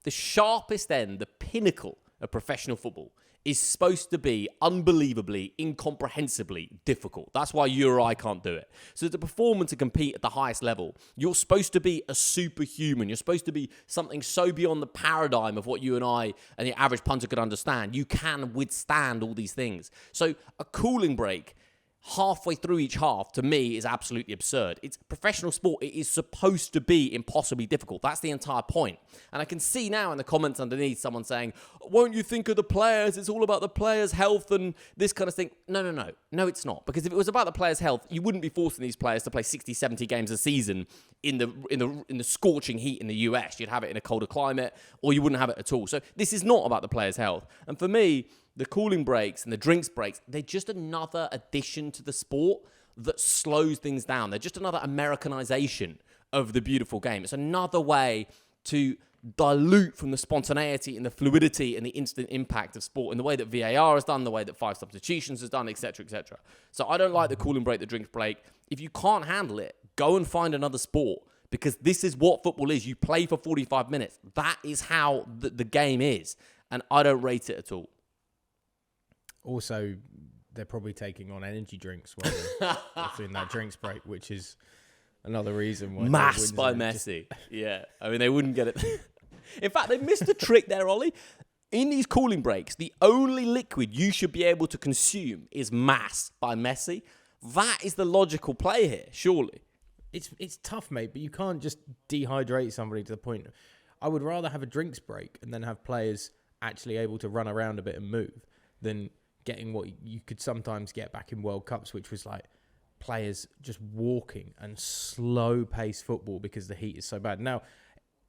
the sharpest end, the pinnacle of professional football is supposed to be unbelievably, incomprehensibly difficult. That's why you or I can't do it. So to perform and to compete at the highest level, you're supposed to be a superhuman. You're supposed to be something so beyond the paradigm of what you and I and the average punter could understand. You can withstand all these things. So a cooling break halfway through each half, to me, is absolutely absurd. It's professional sport. It is supposed to be impossibly difficult. That's the entire point. And I can see now in the comments underneath someone saying, won't you think of the players? It's all about the players' health and this kind of thing. No, it's not. Because if it was about the players' health, you wouldn't be forcing these players to play 60, 70 games a season in the scorching heat in the US. You'd have it in a colder climate, or you wouldn't have it at all. So this is not about the players' health. And for me, the cooling breaks and the drinks breaks, they're just another addition to the sport that slows things down. They're just another Americanization of the beautiful game. It's another way to dilute from the spontaneity and the fluidity and the instant impact of sport in the way that VAR has done, the way that 5 substitutions has done, etc., etc. So I don't like the cooling break, the drinks break. If you can't handle it, go and find another sport, because this is what football is. You play for 45 minutes. That is how the game is. And I don't rate it at all. Also, they're probably taking on energy drinks while they're doing that drinks break, which is another reason why. Mass by Messi. Yeah. I mean, they wouldn't get it. In fact, they missed a trick there, Ollie. In these cooling breaks, the only liquid you should be able to consume is mass by Messi. That is the logical play here, surely. It's tough, mate, but you can't just dehydrate somebody to the point. I would rather have a drinks break and then have players actually able to run around a bit and move than getting what you could sometimes get back in World Cups, which was like players just walking and slow-paced football because the heat is so bad. Now,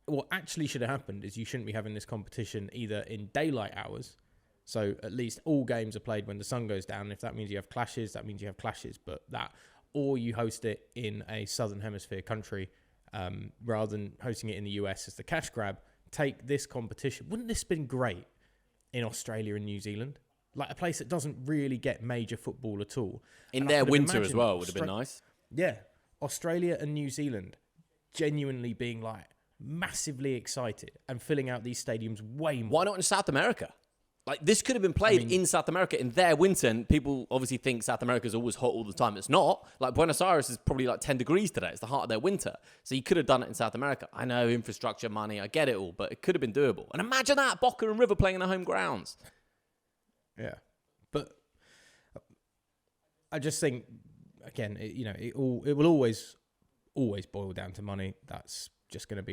what actually should have happened is you shouldn't be having this competition either in daylight hours, so at least all games are played when the sun goes down. If that means you have clashes, that means you have clashes, or you host it in a Southern Hemisphere country rather than hosting it in the US as the cash grab. Take this competition. Wouldn't this have been great in Australia and New Zealand? Like a place that doesn't really get major football at all. In their winter as well would have been nice. Yeah. Australia and New Zealand genuinely being like massively excited and filling out these stadiums way more. Why not in South America? Like, this could have been played in South America in their winter, and people obviously think South America is always hot all the time. It's not. Like, Buenos Aires is probably like 10 degrees today. It's the heart of their winter. So you could have done it in South America. I know, infrastructure, money, I get it all, but it could have been doable. And imagine that, Boca and River playing in their home grounds. Yeah. But I just think, again, it will always boil down to money. That's just going to be